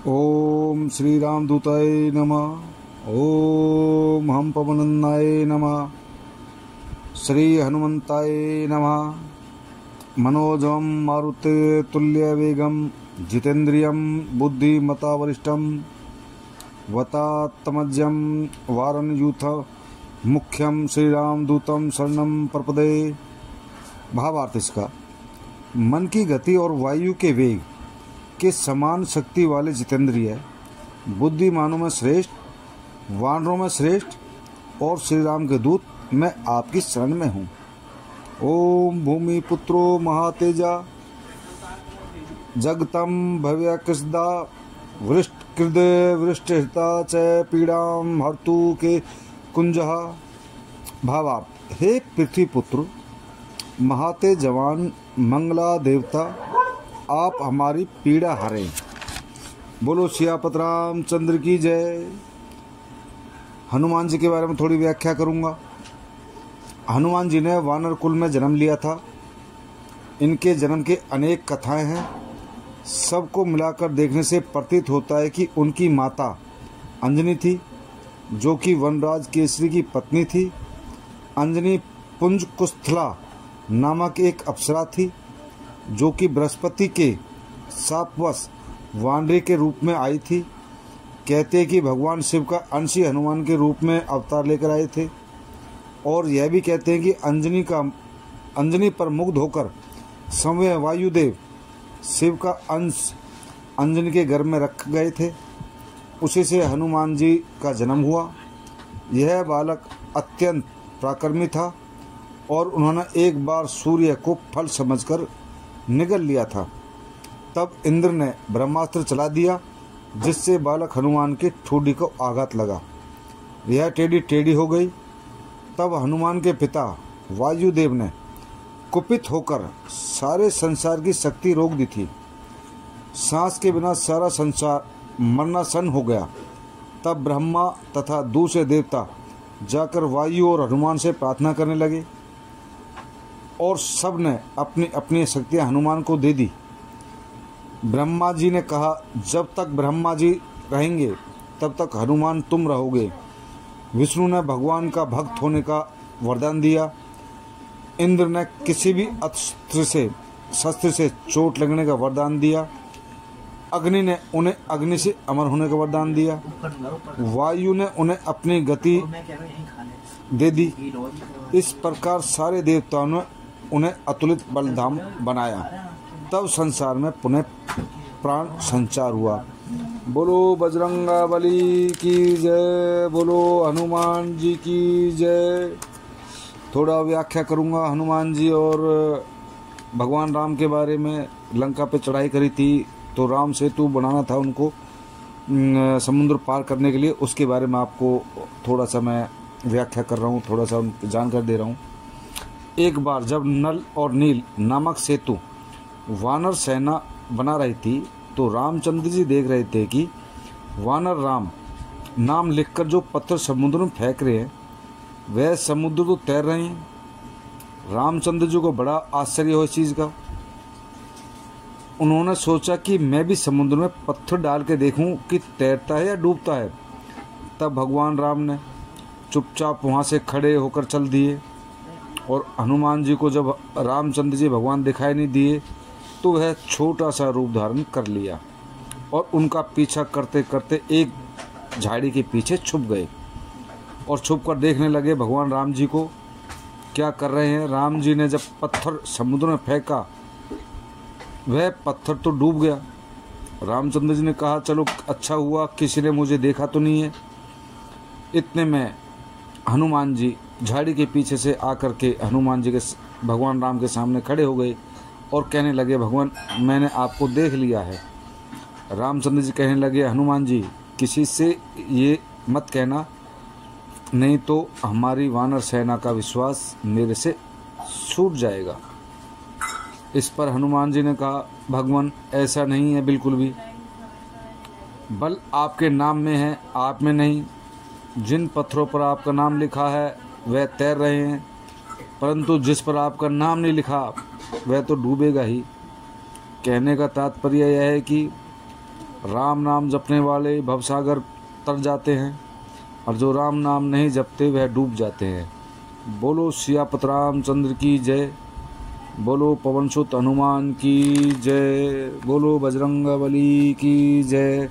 ओम श्री राम दूताय नमः। ओम हम पवनंदाय नमः। श्री हनुमंताय नमः। मनोजम मारुते तुल्य वेगम जितेन्द्रियम बुद्धिमता वरिष्ठम वतात्मज्यम वारनयूथ मुख्यम श्री राम दूतम शरणम प्रपदे। भावार्थ इसका, मन की गति और वायु के वेग के समान शक्ति वाले जितेंद्रिय, बुद्धिमानों में श्रेष्ठ, वानरों में श्रेष्ठ और श्री राम के दूत मैं आपकी शरण में हूँ। ओम भूमि पुत्रो महातेजा जगतम भव्य कृष्दा वृष्ट कृदे वृष्टिता च पीड़ाम हर्तु के कुंजहा। भावार्थ, हे पृथ्वी पुत्र महाते जवान मंगला देवता, आप हमारी पीड़ा हरें। बोलो सियापत रामचंद्र की जय। हनुमान जी के बारे में थोड़ी व्याख्या करूंगा। हनुमान जी ने वानर कुल में जन्म लिया था। इनके जन्म के अनेक कथाएं हैं। सबको मिलाकर देखने से प्रतीत होता है कि उनकी माता अंजनी थी, जो कि वनराज केसरी की पत्नी थी। अंजनी पुंज कुस्थला नामक एक अप्सरा थी, जो कि बृहस्पति के शापवश वानरी के रूप में आई थी। कहते हैं कि भगवान शिव का अंश ही हनुमान के रूप में अवतार लेकर आए थे। और यह भी कहते हैं कि अंजनी पर मुग्ध होकर स्वयं वायुदेव शिव का अंश अंजनी के गर्भ में रख गए थे। उसी से हनुमान जी का जन्म हुआ। यह बालक अत्यंत पराक्रमी था और उन्होंने एक बार सूर्य को फल समझकर निगल लिया था। तब इंद्र ने ब्रह्मास्त्र चला दिया, जिससे बालक हनुमान की ठोड़ी को आघात लगा। यह टेढ़ी हो गई। तब हनुमान के पिता वायुदेव ने कुपित होकर सारे संसार की शक्ति रोक दी थी। सांस के बिना सारा संसार मरनासन हो गया। तब ब्रह्मा तथा दूसरे देवता जाकर वायु और हनुमान से प्रार्थना करने लगे और सब ने अपनी अपनी शक्तियां हनुमान को दे दी। ब्रह्मा जी ने कहा, जब तक ब्रह्मा जी रहेंगे तब तक हनुमान तुम रहोगे। विष्णु ने भगवान का भक्त होने का वरदान दिया। इंद्र ने किसी भी शस्त्र से चोट लगने का वरदान दिया। अग्नि ने उन्हें अग्नि से अमर होने का वरदान दिया। वायु ने उन्हें अपनी गति दे दी। इस प्रकार सारे देवताओं ने उन्हें अतुलित बलधाम बनाया। तब संसार में पुनः प्राण संचार हुआ। बोलो बजरंगबली की जय। बोलो हनुमान जी की जय। थोड़ा व्याख्या करूंगा हनुमान जी और भगवान राम के बारे में। लंका पे चढ़ाई करी थी तो राम सेतु बनाना था उनको समुद्र पार करने के लिए। उसके बारे में आपको थोड़ा सा मैं व्याख्या कर रहा हूँ, थोड़ा सा जानकारी दे रहा हूँ। एक बार जब नल और नील नामक सेतु वानर सेना बना रही थी, तो रामचंद्र जी देख रहे थे कि वानर राम नाम लिखकर जो पत्थर समुद्र में फेंक रहे हैं, वह समुद्र तो तैर रहे हैं। रामचंद्र जी को बड़ा आश्चर्य हो इस चीज़ का। उन्होंने सोचा कि मैं भी समुद्र में पत्थर डाल के देखूं कि तैरता है या डूबता है। तब भगवान राम ने चुपचाप वहाँ से खड़े होकर चल दिए और हनुमान जी को जब रामचंद्र जी भगवान दिखाई नहीं दिए तो वह छोटा सा रूप धारण कर लिया और उनका पीछा करते करते एक झाड़ी के पीछे छुप गए और छुप कर देखने लगे भगवान राम जी को क्या कर रहे हैं। राम जी ने जब पत्थर समुद्र में फेंका, वह पत्थर तो डूब गया। रामचंद्र जी ने कहा, चलो अच्छा हुआ किसी ने मुझे देखा तो नहीं है। इतने में हनुमान जी झाड़ी के पीछे से आकर के हनुमान जी के भगवान राम के सामने खड़े हो गए और कहने लगे, भगवान मैंने आपको देख लिया है। रामचंद्र जी कहने लगे, हनुमान जी किसी से ये मत कहना, नहीं तो हमारी वानर सेना का विश्वास मेरे से छूट जाएगा। इस पर हनुमान जी ने कहा, भगवान ऐसा नहीं है, बिल्कुल भी। बल आपके नाम में है, आप में नहीं। जिन पत्थरों पर आपका नाम लिखा है वह तैर रहे हैं, परंतु जिस पर आपका नाम नहीं लिखा वह तो डूबेगा ही। कहने का तात्पर्य यह है कि राम नाम जपने वाले भवसागर तर जाते हैं और जो राम नाम नहीं जपते वह डूब जाते हैं। बोलो सियापत रामचंद्र की जय, बोलो पवन सुत हनुमान की जय, बोलो बजरंगबली की जय।